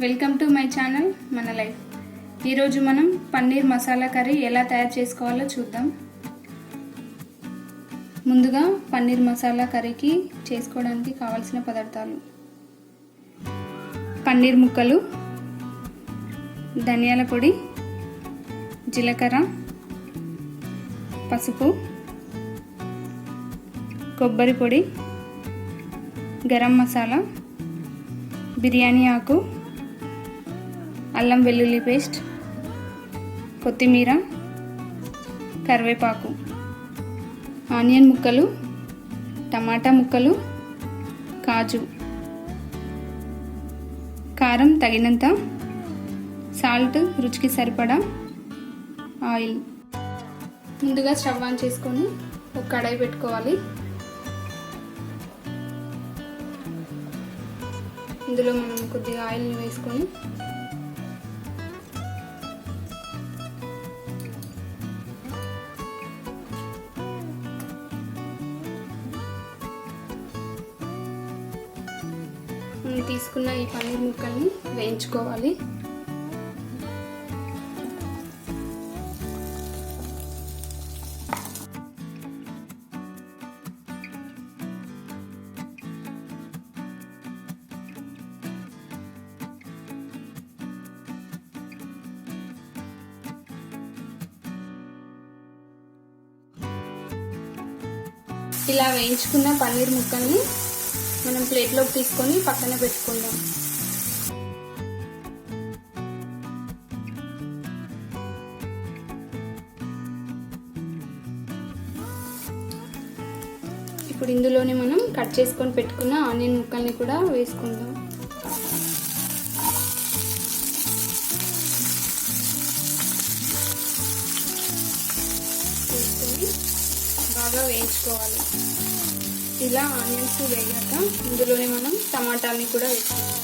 Welcome to my channel మన life. ఈరోజు మనం పన్నీర్ మసాలా కర్రీ ఎలా తయారు చేసుకోవాలో చూద్దాం. ముందుగా పన్నీర్ మసాలా కర్రీకి చేసుకోవడానికి కావాల్సిన పదార్థాలు: పన్నీర్ ముక్కలు, ధనియాల పొడి, జీలకర్ర, పసుపు, కొబ్బరి పొడి, గరం మసాలా, బిర్యానీ ఆకు, అల్లం వెల్లుల్లి పేస్ట్, కొత్తిమీర, కరివేపాకు, ఆనియన్ ముక్కలు, టమాటా ముక్కలు, కాజు, కారం తగినంత, సాల్ట్ రుచికి సరిపడా, ఆయిల్. ముందుగా స్టవ్ ఆన్ చేసుకొని ఒక కడాయి పెట్టుకోవాలి. ఇందులో మనం కొద్దిగా ఆయిల్ని వేసుకొని మనం తీసుకున్న ఈ పన్నీర్ ముక్కల్ని వేయించుకోవాలి. ఇలా వేయించుకున్న పన్నీర్ ముక్కల్ని మనం ప్లేట్లోకి తీసుకొని పక్కన పెట్టుకుందాం. ఇప్పుడు ఇందులోనే మనం కట్ చేసుకొని పెట్టుకున్న ఆనియన్ ముక్కల్ని కూడా వేసుకుందాం. బాగా వేయించుకోవాలి. ఇలా ఆనియన్స్ వేగాక ఇందులోనే మనం టమాటాలని కూడా వేసుకుందాం.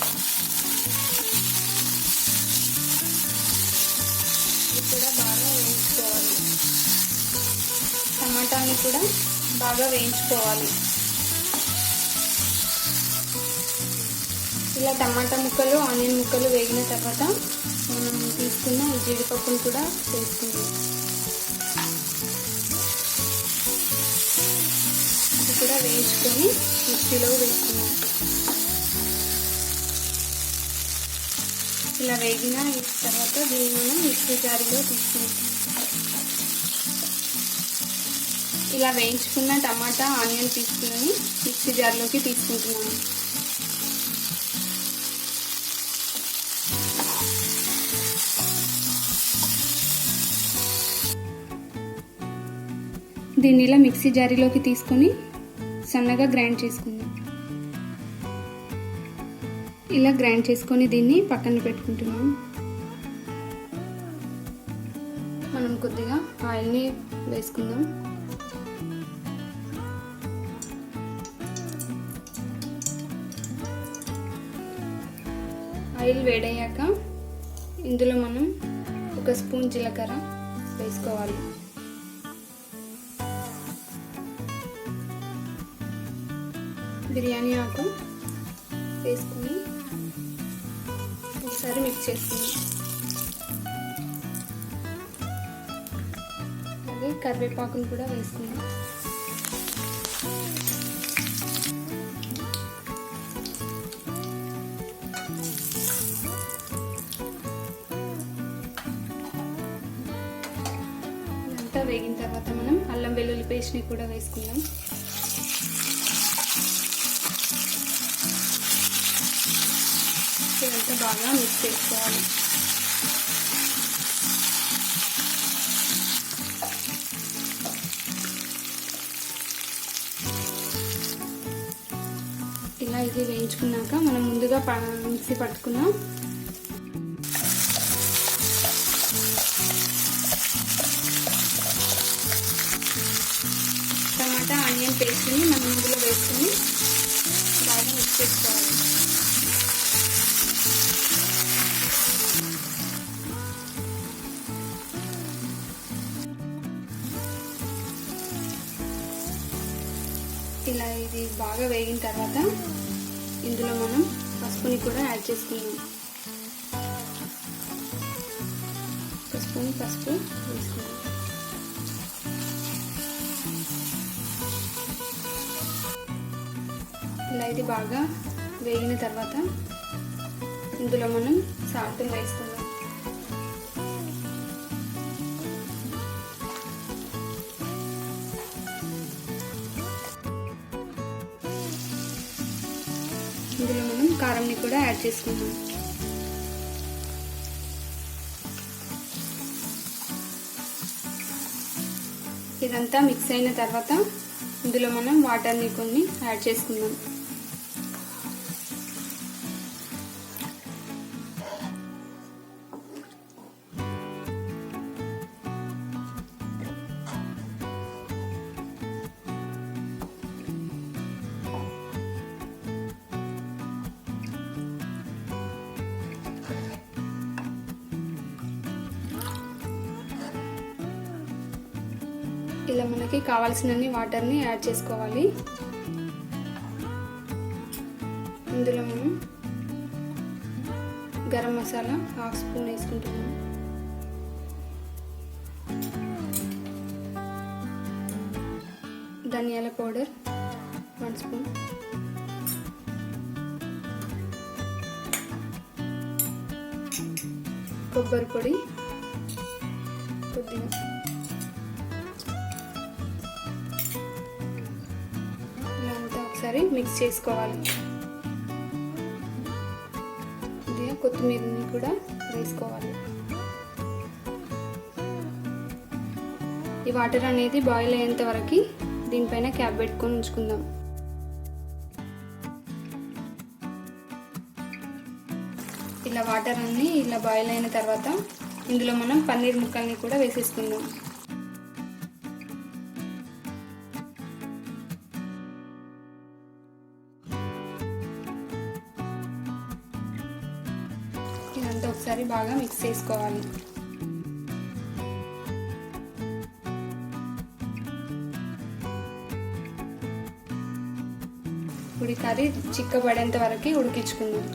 ఇది కూడా బాగా వేయించుకోవాలి. టమాటాలని కూడా బాగా వేయించుకోవాలి. ఇలా టమాటా ముక్కలు, ఆనియన్ ముక్కలు వేగిన తర్వాత మనం తీసుకున్న ఈ జీడిపప్పును కూడా వేసుకుందాం. కూడా వేయించుకొని మిక్సీలో వేసుకున్నాం. ఇలా వేగిన తర్వాత దీన్ని మనం మిక్సీ జారీలో తీసుకుంటాం. ఇలా వేయించుకున్న టమాటా, ఆనియన్ తీసుకుని మిక్సీ జార్లోకి తీసుకుంటున్నాను. దీన్ని ఇలా మిక్సీ జారీలోకి తీసుకొని సన్నగా గ్రైండ్ చేసుకుందాం. ఇలా గ్రైండ్ చేసుకొని దీన్ని పక్కన పెట్టుకుంటున్నాం. మనం కొద్దిగా ఆయిల్ని వేసుకుందాం. ఆయిల్ వేడయ్యాక ఇందులో మనం ఒక స్పూన్ జీలకర్ర వేసుకోవాలి. బిర్యానీ ఆకు వేసుకొని ఒకసారి మిక్స్ చేసుకుందాం. అలాగే కరివేపాకును కూడా వేసుకుందాం. ఇదంతా వేగిన తర్వాత మనం అల్లం వెల్లుల్లి పేస్ట్ని కూడా వేసుకుందాం. ఇదంతా బాగా మిక్స్ చేసుకోవాలి. ఇలా ఇది వేయించుకున్నాక మనం ముందుగా మిక్సీ పట్టుకున్నాం టమాటా, ఆనియన్ పేస్ట్ని మనం ఇందులో వేసుకొని బాగా మిక్స్ చేసుకోవాలి. ఇలా ఇది బాగా వేగిన తర్వాత ఇందులో మనం పసుపుని కూడా యాడ్ చేసుకుందాం. 1 స్పూన్ పసుపు వేసుకుందాం. ఇలా ఇది బాగా వేగిన తర్వాత ఇందులో మనం సాల్ట్ వేసుకుందాం. ఇందులో మనం కారంని కూడా యాడ్ చేసుకుందాం. ఇదంతా మిక్స్ అయిన తర్వాత ఇందులో మనం వాటర్ని కొన్ని యాడ్ చేసుకుందాం. ఇలా మనకి కావాల్సినన్ని వాటర్ని యాడ్ చేసుకోవాలి. ఇందులో మనం గరం మసాలా 1/2 స్పూన్ వేసుకుంటున్నాము. ధనియాల పౌడర్ 1 స్పూన్, కొబ్బరి పొడి కొద్దిగా, ఒకసారి మిక్స్ చేసుకోవాలి. ఇది కొత్తిమీరని కూడా వేసుకోవాలి. ఈ వాటర్ అనేది బాయిల్ అయ్యేంత వరకు దీనిపైన క్యాప్ పెట్టుకొని ఉంచుకుందాం. ఇలా వాటర్ అన్ని ఇలా బాయిల్ అయిన తర్వాత ఇందులో మనం పన్నీర్ ముక్కల్ని కూడా వేసేసుకుందాం. ఇదంతా ఒకసారి బాగా మిక్స్ చేసుకోవాలి. ఇప్పుడు కర్రీ చిక్కబడేంత వరకు ఉడికించుకుందాం.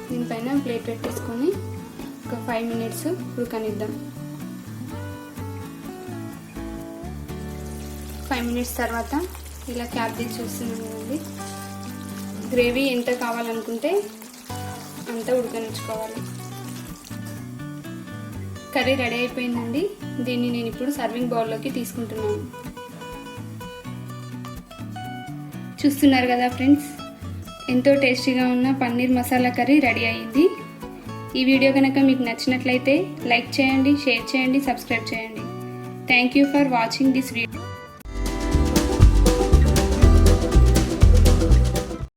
దీనిపైన ప్లేట్ పెట్టేసుకొని ఒక 5 మినిట్స్ ఉడకనిద్దాం. 5 మినిట్స్ తర్వాత ఇలా క్యాప్ తీసి చూస్తున్నాం కదండి. గ్రేవీ ఎంత కావాలనుకుంటే అంత ఉడకనిచ్చుకోవాలి. కర్రీ రెడీ అయిపోయిందండి. దీన్ని నేను ఇప్పుడు సర్వింగ్ బౌల్లోకి తీసుకుంటున్నాను. చూస్తున్నారు కదా ఫ్రెండ్స్, ఎంతో టేస్టీగా ఉన్న పన్నీర్ మసాలా కర్రీ రెడీ అయ్యింది. ఈ వీడియో కనుక మీకు నచ్చినట్లయితే లైక్ చేయండి, షేర్ చేయండి, సబ్స్క్రైబ్ చేయండి. Thank you for watching this video.